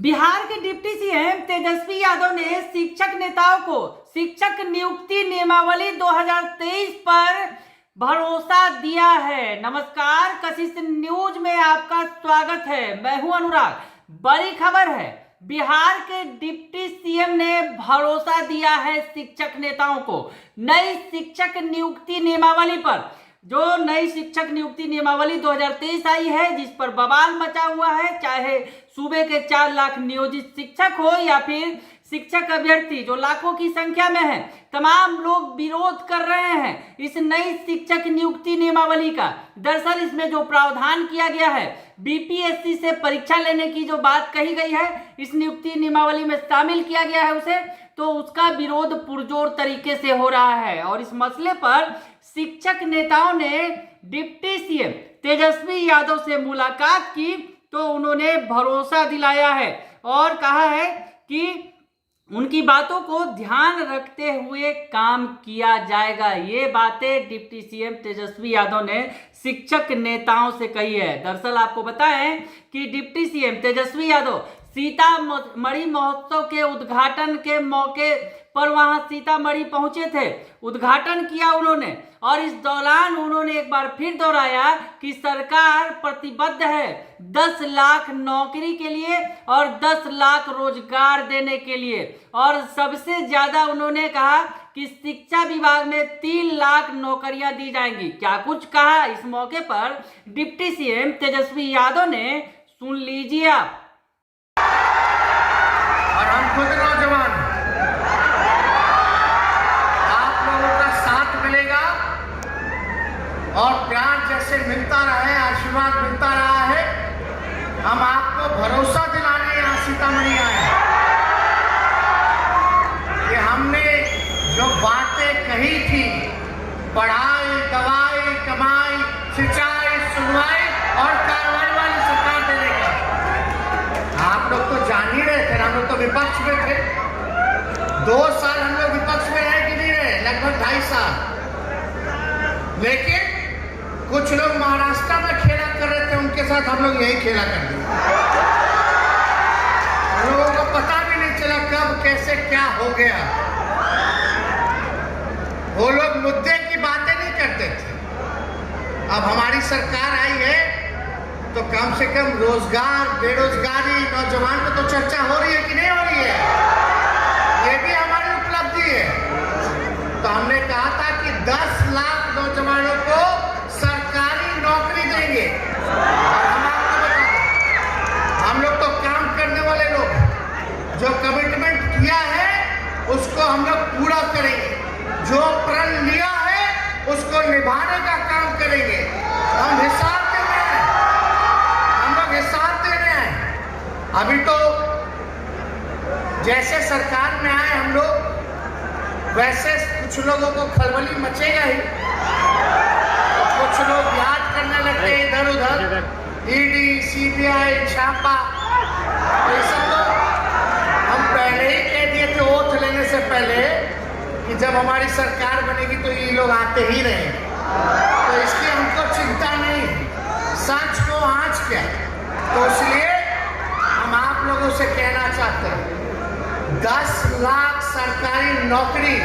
बिहार के deputy CM Tejashwi Yadav ने शिक्षक नेताओं को शिक्षक नियुक्ति नियमावली 2023 पर भरोसा दिया है। नमस्कार, कशिश न्यूज में आपका स्वागत है। मैं हूं अनुराग। बड़ी खबर है, बिहार के डिप्टी सीएम ने भरोसा दिया है शिक्षक नेताओं को नई शिक्षक नियुक्ति नियमावली पर। जो नई शिक्षक नियुक्ति नियमावली 2023 आई है, जिस पर बवाल मचा हुआ है, चाहे सूबे के 4 लाख नियोजित शिक्षक हो या फिर शिक्षक अभ्यर्थी जो लाखों की संख्या में है, तमाम लोग विरोध कर रहे हैं इस नई शिक्षक नियुक्ति नियमावली का। दरअसल इसमें जो प्रावधान किया गया है, बीपीएससी से परीक्षा लेने की जो बात कही गई है, इस नियुक्ति नियमावली में शामिल किया गया है उसे, तो उसका विरोध पुरजोर तरीके से हो रहा है। और इस मसले पर शिक्षक नेताओं ने डिप्टी सीएम तेजस्वी यादव से मुलाकात की तो उन्होंने भरोसा दिलाया है और कहा है कि उनकी बातों को ध्यान रखते हुए काम किया जाएगा। ये बातें डिप्टी सीएम तेजस्वी यादव ने शिक्षक नेताओं से कही है। दरअसल आपको बताएं कि डिप्टी सीएम तेजस्वी यादव सीतामढ़ी महोत्सव के उद्घाटन के मौके पर वहां सीतामढ़ी पहुंचे थे, उद्घाटन किया उन्होंने, और इस दौरान उन्होंने एक बार फिर दोहराया कि सरकार प्रतिबद्ध है 10 लाख नौकरी के लिए और 10 लाख रोजगार देने के लिए। और सबसे ज्यादा उन्होंने कहा कि शिक्षा विभाग में 3 लाख नौकरियां दी जाएंगी। क्या कुछ कहा इस मौके पर डिप्टी सीएम तेजस्वी यादव ने, सुन लीजिए आप। और हम खुद नौजवान, आप लोगों का साथ मिलेगा और प्यार जैसे मिलता रहे, आशीर्वाद मिलता रहा है। हम आपको भरोसा दिलाने यहाँ सीतामढ़ी आए कि हमने जो बातें कही थी, पढ़ाई, दवाई, कमाई, सिंचाई, सुनवाई और कार्रवाई वाली सरकार देने का, आप लोग तो जान ही रहे थे। हम लोग तो विपक्ष में थे। 2 साल हम लोग विपक्ष में रहे कि नहीं रहे, लगभग 2.5 साल। लेकिन कुछ लोग महाराष्ट्र में खेला कर रहे थे, उनके साथ हम लोग यही खेला कर दिए। लोगों को पता भी नहीं चला कब कैसे क्या हो गया। वो लोग मुद्दे की बातें नहीं करते थे। अब हमारी सरकार आई है तो कम से कम रोजगार, बेरोजगारी, नौजवान पे तो चर्चा हो रही है कि नहीं हो रही है? ये भी हमारी उपलब्धि है। तो हमने कहा था कि 10 लाख नौजवानों को सरकारी नौकरी देंगे। और हम आपको बताते, हम लोग तो काम करने वाले लोग, जो कमिटमेंट किया है उसको हम लोग पूरा करेंगे। जो प्रण लिया है उसको निभाने का काम करेंगे। हम हिसाब अभी तो जैसे सरकार में आए हम लोग, वैसे कुछ लोगों को खलबली मचेगा ही। कुछ लोग याद करने लगते हैं इधर उधर, ईडी, सीबीआई, छापा। तो ये सब तो हम पहले ही कह दिए थे ओथ लेने से पहले कि जब हमारी सरकार बनेगी तो ये लोग आते ही रहेंगे। तो इसकी हमको चिंता नहीं, सच को आँच क्या। तो इसलिए हम आप लोगों से कहना चाहते हैं, 10 लाख सरकारी नौकरी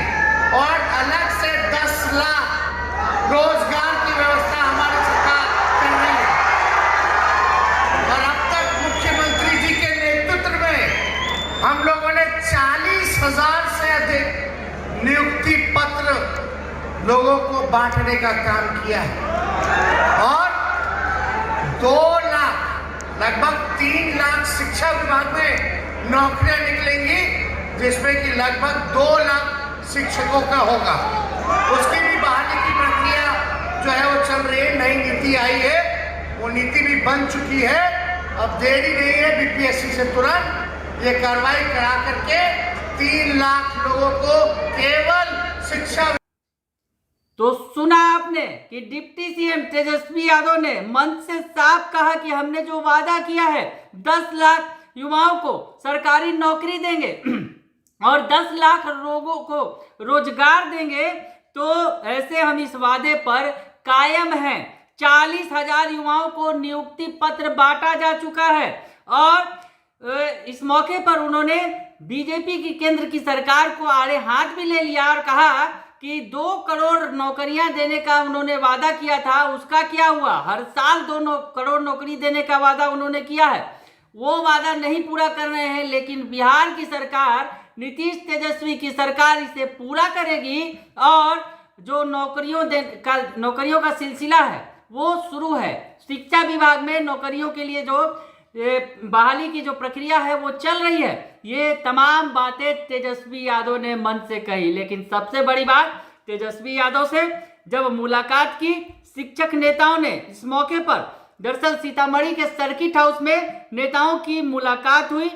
और अलग से 10 लाख रोजगार की व्यवस्था हमारी सरकार कर रही है। और अब तक मुख्यमंत्री जी के नेतृत्व में हम लोगों ने 40,000 से अधिक नियुक्ति पत्र लोगों को बांटने का काम किया है। और 2 लाख, लगभग 3 लाख शिक्षा विभाग में नौकरियां निकलेंगी, जिसमें कि लगभग 2 लाख शिक्षकों का होगा। उसकी भी बहाली की प्रक्रिया जो है वो चल रही है। नई नीति आई है, वो नीति भी बन चुकी है। अब देरी नहीं है, बीपीएससी से तुरंत ये कार्रवाई करा करके 3 लाख लोगों को केवल शिक्षा। तो सुना आपने कि डिप्टी सीएम तेजस्वी यादव ने मंच से साफ कहा कि हमने जो वादा किया है 10 लाख युवाओं को सरकारी नौकरी देंगे और 10 लाख लोगों को रोजगार देंगे। तो ऐसे हम इस वादे पर कायम हैं। 40,000 युवाओं को नियुक्ति पत्र बांटा जा चुका है और इस मौके पर उन्होंने बीजेपी की केंद्र की सरकार को आड़े हाथ भी ले लिया और कहा कि 2 करोड़ नौकरियां देने का उन्होंने वादा किया था, उसका क्या हुआ। हर साल 2 करोड़ नौकरी देने का वादा उन्होंने किया है, वो वादा नहीं पूरा कर रहे हैं। लेकिन बिहार की सरकार, नीतीश तेजस्वी की सरकार इसे पूरा करेगी और जो नौकरियों का सिलसिला है वो शुरू है। शिक्षा विभाग में नौकरियों के लिए जो बहाली की जो प्रक्रिया है वो चल रही है। ये तमाम बातें तेजस्वी यादव ने मन से कही। लेकिन सबसे बड़ी बात, तेजस्वी यादव से जब मुलाकात की शिक्षक नेताओं ने इस मौके पर, दरअसल सीतामढ़ी के सर्किट हाउस में नेताओं की मुलाकात हुई,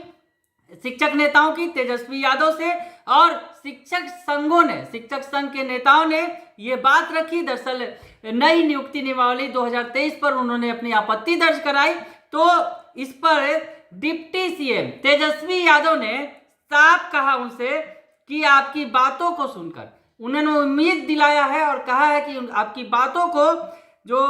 शिक्षक नेताओं की तेजस्वी यादव से, और शिक्षक संघ के नेताओं ने ये बात रखी। दरअसल नई नियुक्ति नियमावली 2023 पर उन्होंने अपनी आपत्ति दर्ज कराई। तो इस पर डिप्टी सीएम तेजस्वी यादव ने साफ कहा उनसे कि आपकी बातों को सुनकर उन्होंने उम्मीद दिलाया है और कहा है कि आपकी बातों को जो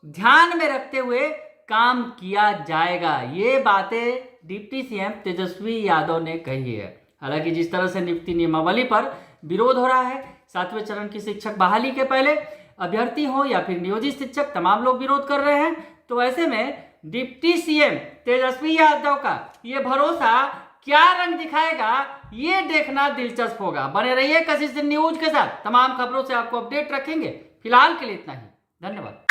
ध्यान में रखते हुए काम किया जाएगा। ये बातें डिप्टी सीएम तेजस्वी यादव ने कही है। हालांकि जिस तरह से नियुक्ति नियमावली पर विरोध हो रहा है, 7वें चरण की शिक्षक बहाली के पहले अभ्यर्थी हो या फिर नियोजित शिक्षक, तमाम लोग विरोध कर रहे हैं। तो ऐसे में डिप्टी सीएम तेजस्वी यादव का ये भरोसा क्या रंग दिखाएगा, ये देखना दिलचस्प होगा। बने रहिए कशिश न्यूज के साथ, तमाम खबरों से आपको अपडेट रखेंगे। फिलहाल के लिए इतना ही, धन्यवाद।